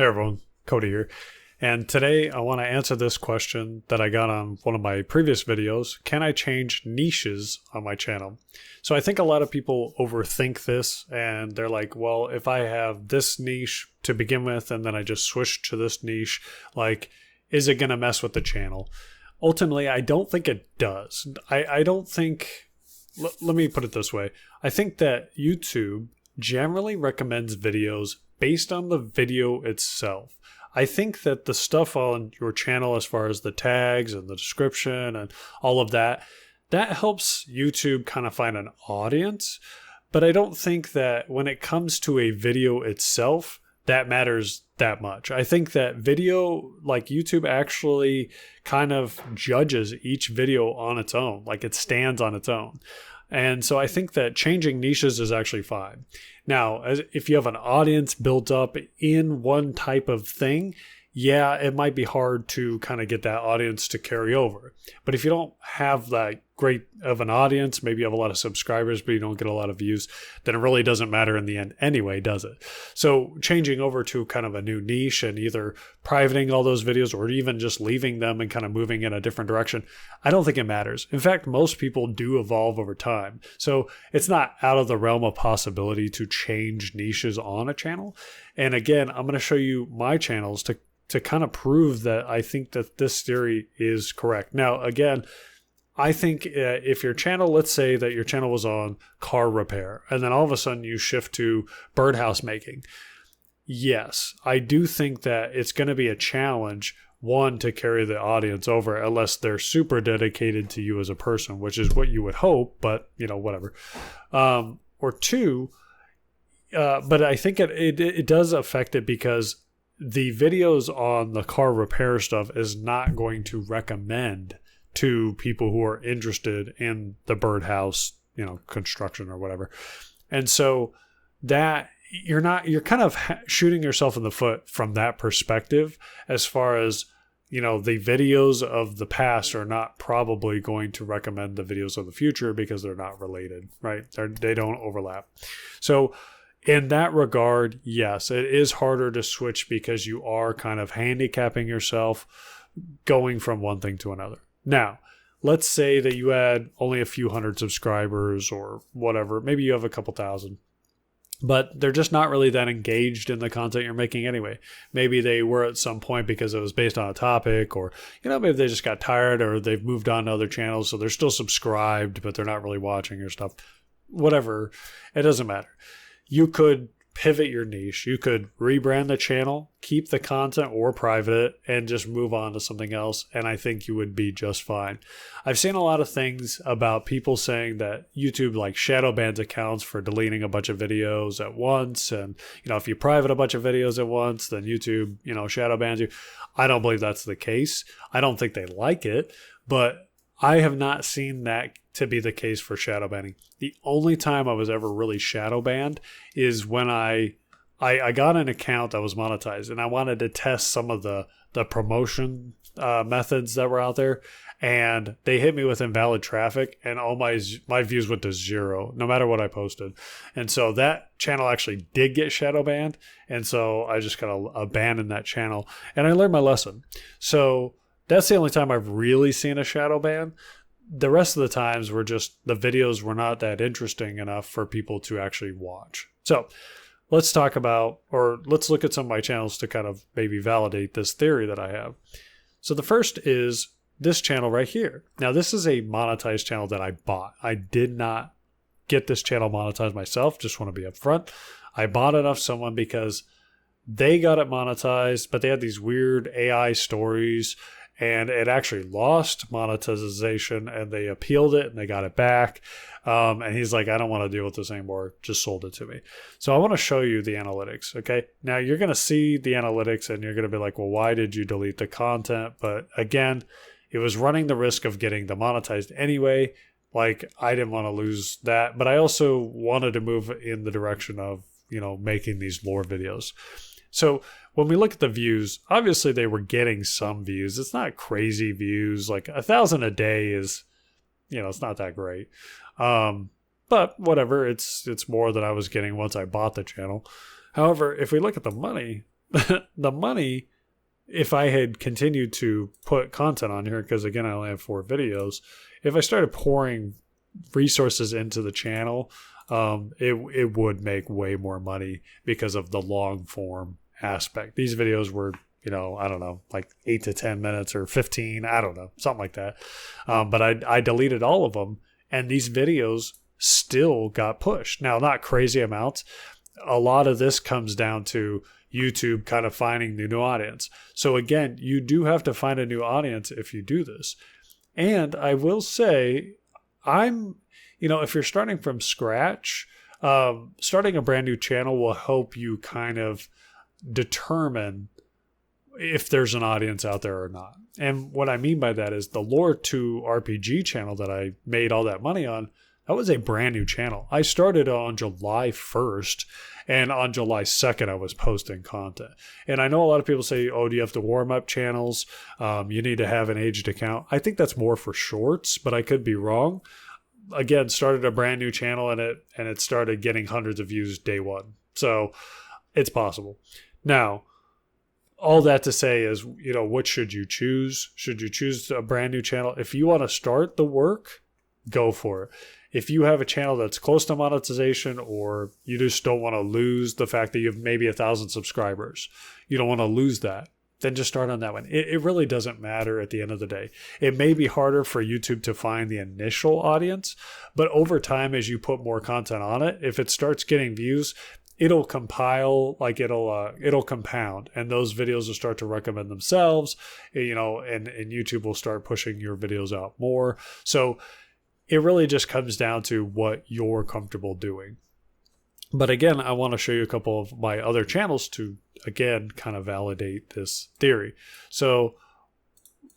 Hey everyone, Coty here. And today I want to answer this question that I got on one of my previous videos. Can I change niches on my channel? So I think a lot of people overthink this and they're like, well, if I have this niche to begin with and then I just switch to this niche, like, is it going to mess with the channel? Ultimately, I don't think it does. I don't think, let me put it this way. I think that YouTube generally recommends videos based on the video itself. I think that the stuff on your channel as far as the tags and the description and all of that, that helps YouTube kind of find an audience. But I don't think that when it comes to a video itself, that matters that much. I think that video, like YouTube actually kind of judges each video on its own, like it stands on its own. And so I think that changing niches is actually fine. Now, if you have an audience built up in one type of thing, yeah, it might be hard to kind of get that audience to carry over. But if you don't have that great of an audience, maybe you have a lot of subscribers, but you don't get a lot of views, then it really doesn't matter in the end anyway, does it? So changing over to kind of a new niche and either privating all those videos or even just leaving them and kind of moving in a different direction, I don't think it matters. In fact, most people do evolve over time. So it's not out of the realm of possibility to change niches on a channel. And again, I'm going to show you my channels to kind of prove that I think that this theory is correct. Now, again, I think if your channel, let's say that your channel was on car repair, and then all of a sudden you shift to birdhouse making. Yes, I do think that it's going to be a challenge, one, to carry the audience over, unless they're super dedicated to you as a person, which is what you would hope, but, you know, whatever. Or two, but I think it does affect it because the videos on the car repair stuff is not going to recommend to people who are interested in the birdhouse, you know, construction or whatever. And so that you're kind of shooting yourself in the foot from that perspective, as far as, you know, the videos of the past are not probably going to recommend the videos of the future because they're not related, right? They don't overlap. So in that regard, yes, it is harder to switch because you are kind of handicapping yourself going from one thing to another. Now, let's say that you had only a few hundred subscribers or whatever. Maybe you have a couple thousand, but they're just not really that engaged in the content you're making anyway. Maybe they were at some point because it was based on a topic, or, you know, maybe they just got tired or they've moved on to other channels. So they're still subscribed, but they're not really watching your stuff. Whatever. It doesn't matter. You could pivot your niche. You could rebrand the channel, keep the content or private it, and just move on to something else. And I think you would be just fine. I've seen a lot of things about people saying that YouTube like Shadowbans accounts for deleting a bunch of videos at once. And, you know, if you private a bunch of videos at once, then YouTube, you know, Shadowbans you. I don't believe that's the case. I don't think they like it, but I have not seen that to be the case for shadow banning. The only time I was ever really shadow banned is when I got an account that was monetized, and I wanted to test some of the promotion methods that were out there, and they hit me with invalid traffic, and all my views went to zero, no matter what I posted. And so that channel actually did get shadow banned, and so I just kind of abandoned that channel, and I learned my lesson. So that's the only time I've really seen a shadow ban. The rest of the times were just the videos were not that interesting enough for people to actually watch. So let's talk about, or let's look at some of my channels to kind of maybe validate this theory that I have. So the first is this channel right here. Now, this is a monetized channel that I bought. I did not get this channel monetized myself. Just want to be upfront. I bought it off someone because they got it monetized, but they had these weird AI stories, and it actually lost monetization, and they appealed it and they got it back. And he's like, I don't want to deal with this anymore. Just sold it to me. So I want to show you the analytics. Okay. Now you're going to see the analytics and you're going to be like, well, why did you delete the content? But again, it was running the risk of getting demonetized anyway. Like, I didn't want to lose that, but I also wanted to move in the direction of, you know, making these lore videos. So when we look at the views, obviously they were getting some views. It's not crazy views. Like 1,000 a day is, you know, it's not that great. But whatever, it's more than I was getting once I bought the channel. However, if we look at the money, the money, if I had continued to put content on here, because again, I only have 4 videos, if I started pouring resources into the channel, it would make way more money because of the long form aspect. These videos were, I don't know, like 8 to 10 minutes or 15, I don't know, something like that. But I deleted all of them, and these videos still got pushed. Now, not crazy amounts. A lot of this comes down to YouTube kind of finding the new audience. So again, you do have to find a new audience if you do this. And I will say, if you're starting from scratch, starting a brand new channel will help you kind of determine if there's an audience out there or not. And what I mean by that is the Lore 2 RPG channel that I made all that money on, that was a brand new channel. I started on July 1st, and on July 2nd, I was posting content. And I know a lot of people say, oh, do you have to warm up channels? You need to have an aged account. I think that's more for shorts, but I could be wrong. Again, started a brand new channel, and it started getting hundreds of views day one. So it's possible. Now, all that to say is, what should you choose? Should you choose a brand new channel? If you want to start the work, go for it. If you have a channel that's close to monetization, or you just don't want to lose the fact that you have maybe 1,000 subscribers, you don't want to lose that, then just start on that one. It really doesn't matter at the end of the day. It may be harder for YouTube to find the initial audience, but over time, as you put more content on it, if it starts getting views, it'll compile, like it'll compound, and those videos will start to recommend themselves, and YouTube will start pushing your videos out more. So it really just comes down to what you're comfortable doing. But again, I want to show you a couple of my other channels to, again, kind of validate this theory. So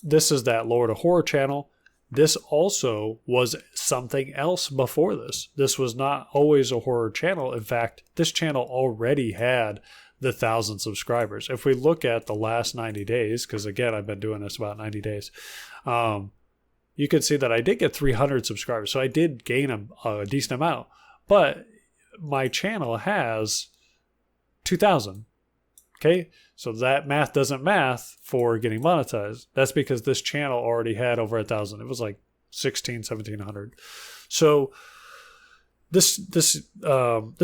this is that Lore to Horror channel. This also was something else before this. This was not always a horror channel. In fact, this channel already had the 1,000 subscribers. If we look at the last 90 days, because again, I've been doing this about 90 days, you can see that I did get 300 subscribers. So I did gain a decent amount. But my channel has 2,000. Okay, so that math doesn't math for getting monetized. That's because this channel already had over 1,000. It was like 1,700. So this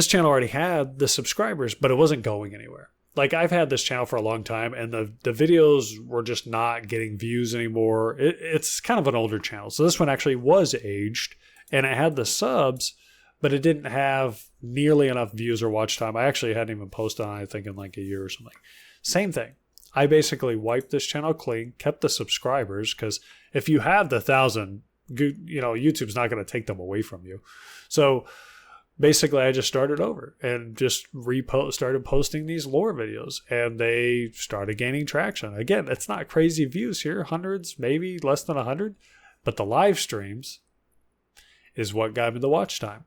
channel already had the subscribers, but it wasn't going anywhere. Like, I've had this channel for a long time, and the videos were just not getting views anymore. It's kind of an older channel. So this one actually was aged, and it had the subs, but it didn't have nearly enough views or watch time. I actually hadn't even posted on it, I think, in like a year or something. Same thing. I basically wiped this channel clean, kept the subscribers, because if you have the 1,000, YouTube's not going to take them away from you. So basically, I just started over and just started posting these lore videos, and they started gaining traction. Again, it's not crazy views here, hundreds, maybe less than 100, but the live streams is what got me the watch time.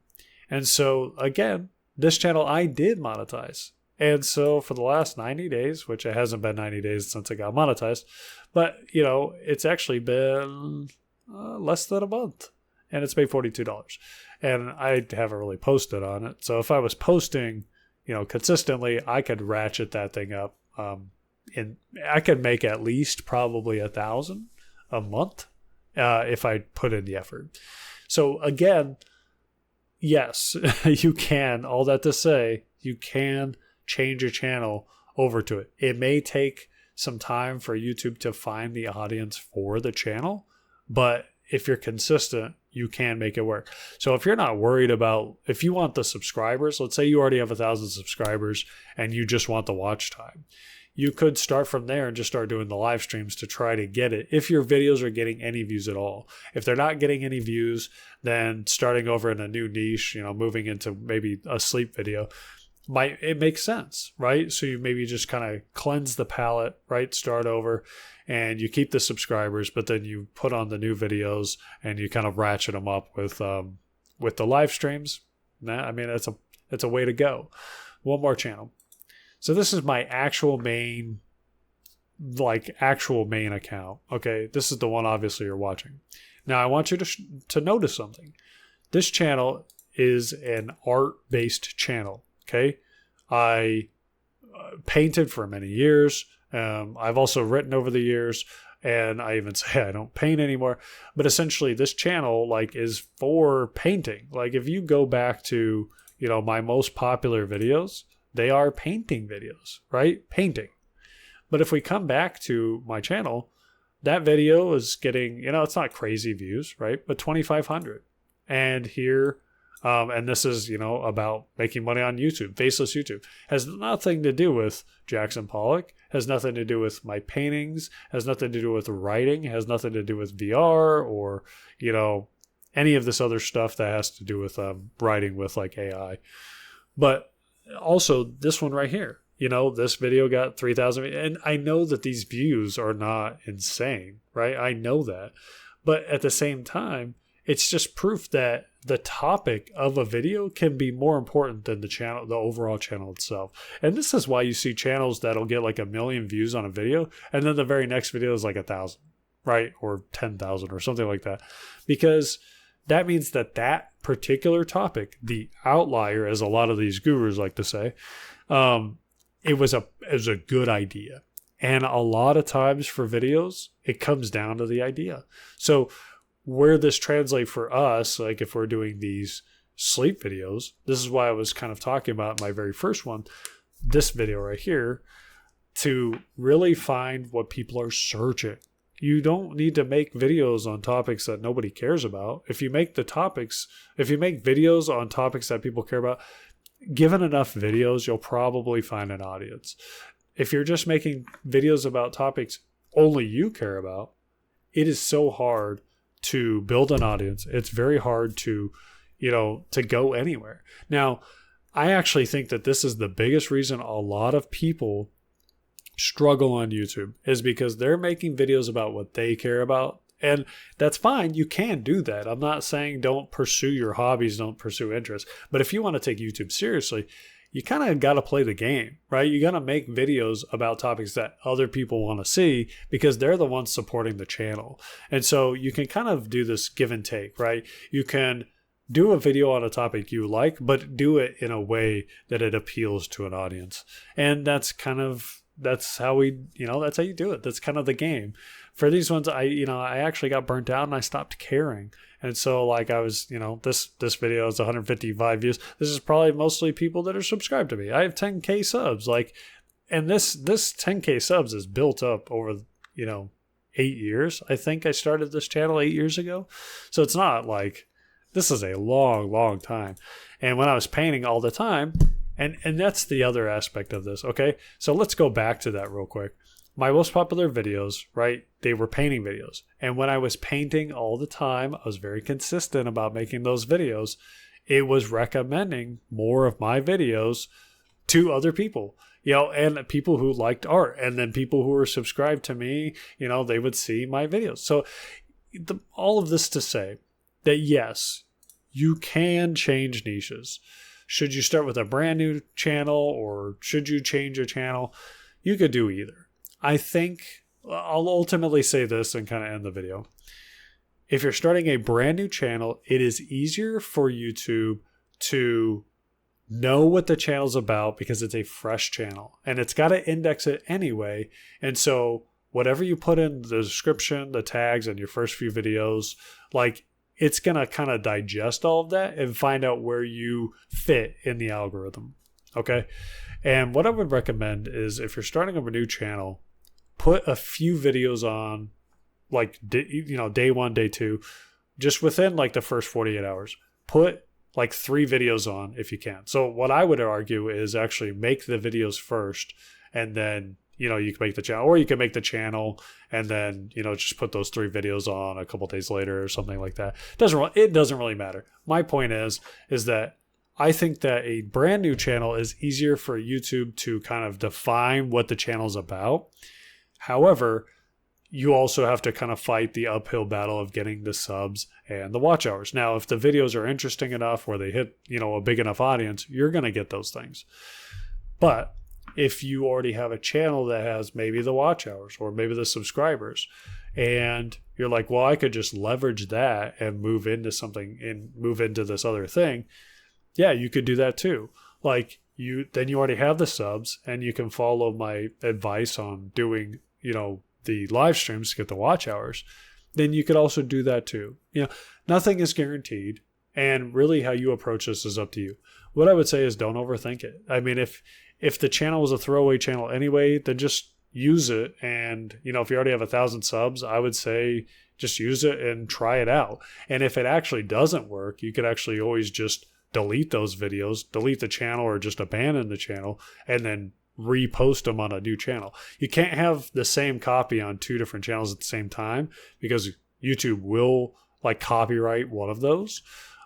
And so, again, this channel I did monetize. And so for the last 90 days, which it hasn't been 90 days since it got monetized, but, it's actually been less than a month, and it's made $42. And I haven't really posted on it. So if I was posting, consistently, I could ratchet that thing up. And I could make at least probably 1,000 a month if I put in the effort. So again, yes, you can. All that to say, you can change your channel over to it. It may take some time for YouTube to find the audience for the channel, but if you're consistent, you can make it work. So if you're not worried about, if you want the subscribers, let's say you already have 1,000 subscribers and you just want the watch time, you could start from there and just start doing the live streams to try to get it. If your videos are getting any views at all, if they're not getting any views, then starting over in a new niche, moving into maybe a sleep video, it makes sense, right? So you maybe just kind of cleanse the palette, right? Start over, and you keep the subscribers, but then you put on the new videos and you kind of ratchet them up with the live streams. I mean, it's a way to go. One more channel. So this is my actual main account. Okay, this is the one obviously you're watching. Now I want you to notice something. This channel is an art-based channel. Okay, I painted for many years. I've also written over the years, and I even say I don't paint anymore. But essentially, this channel like is for painting. Like if you go back to, you know, my most popular videos, they are painting videos, right? Painting. But if we come back to my channel, that video is getting, you know, it's not crazy views, right? But 2,500. And here, and this is, you know, about making money on YouTube, faceless YouTube. Has nothing to do with Jackson Pollock, has nothing to do with my paintings, has nothing to do with writing, has nothing to do with VR or, you know, any of this other stuff that has to do with writing with like AI. But also this one right here. You know, this video got 3,000, and I know that these views are not insane, right? I know that. But at the same time, it's just proof that the topic of a video can be more important than the channel, the overall channel itself. And this is why you see channels that'll get like 1 million views on a video, and then the very next video is like 1,000, right? Or 10,000 or something like that. Because that means that that particular topic, the outlier, as a lot of these gurus like to say, it was a good idea. And a lot of times for videos, it comes down to the idea. So where this translates for us, like if we're doing these sleep videos, this is why I was kind of talking about my very first one, this video right here, to really find what people are searching. You don't need to make videos on topics that nobody cares about. If you make videos on topics that people care about, given enough videos, you'll probably find an audience. If you're just making videos about topics only you care about, it is so hard to build an audience. It's very hard to, you know, to go anywhere. Now, I actually think that this is the biggest reason a lot of people struggle on YouTube is because they're making videos about what they care about. And that's fine. You can do that. I'm not saying don't pursue your hobbies, don't pursue interests. But if you want to take YouTube seriously, you kind of got to play the game, right? You got to make videos about topics that other people want to see because they're the ones supporting the channel. And so you can kind of do this give and take, right? You can do a video on a topic you like, but do it in a way that it appeals to an audience. And that's how you do it. That's kind of the game. For these ones, I actually got burnt out and I stopped caring. And so like I was, this video is 155 views. This is probably mostly people that are subscribed to me. I have 10K subs, and this 10K subs is built up over, 8 years. I think I started this channel 8 years ago. So it's not like, this is a long, long time. And when I was painting all the time, and that's the other aspect of this, okay? So let's go back to that real quick. My most popular videos, right? They were painting videos. And when I was painting all the time, I was very consistent about making those videos. It was recommending more of my videos to other people, and people who liked art. And then people who were subscribed to me, they would see my videos. So all of this to say that yes, you can change niches. Should you start with a brand new channel or should you change your channel? You could do either. I think I'll ultimately say this and kind of end the video. If you're starting a brand new channel, it is easier for YouTube to know what the channel's about because it's a fresh channel and it's got to index it anyway. And so whatever you put in the description, the tags, and your first few videos, it's going to kind of digest all of that and find out where you fit in the algorithm. Okay. And what I would recommend is if you're starting a new channel, put a few videos on day 1, day 2, just within the first 48 hours, put 3 videos on if you can. So what I would argue is actually make the videos first and then, you can make the channel, or you can make the channel and then, just put those 3 videos on a couple days later or something like that. It doesn't really matter. My point is that I think that a brand new channel is easier for YouTube to kind of define what the channel is about. However, you also have to kind of fight the uphill battle of getting the subs and the watch hours. Now, if the videos are interesting enough or they hit, a big enough audience, you're going to get those things. But if you already have a channel that has maybe the watch hours or maybe the subscribers, and you're like, well, I could just leverage that and move into something and move into this other thing. Yeah, you could do that too. then you already have the subs, and you can follow my advice on doing, the live streams to get the watch hours. Then you could also do that too. Nothing is guaranteed, and really how you approach this is up to you. What I would say is don't overthink it. I mean, if the channel was a throwaway channel anyway, then just use it. And, if you already have 1,000 subs, I would say just use it and try it out. And if it actually doesn't work, you could actually always just delete those videos, delete the channel, or just abandon the channel and then repost them on a new channel. You can't have the same copy on 2 different channels at the same time, because YouTube will copyright one of those.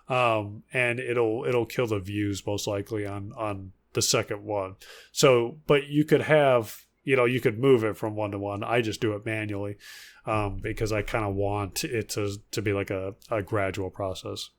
And it'll kill the views most likely on the second one. So, but you could have, you could move it from 1 to 1. I just do it manually, because I kind of want it to be like a gradual process.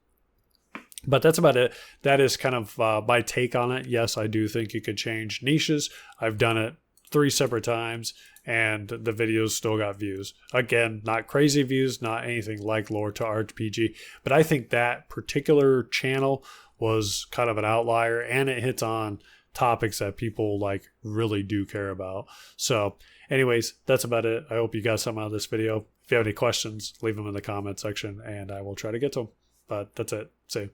But that's about it. That is kind of my take on it. Yes, I do think you could change niches. I've done it 3 separate times, and the videos still got views. Again, not crazy views, not anything like Lore to RPG, but I think that particular channel was kind of an outlier, and it hits on topics that people really do care about. So anyways, that's about it. I hope you got something out of this video. If you have any questions, leave them in the comment section and I will try to get to them. But that's it. See you.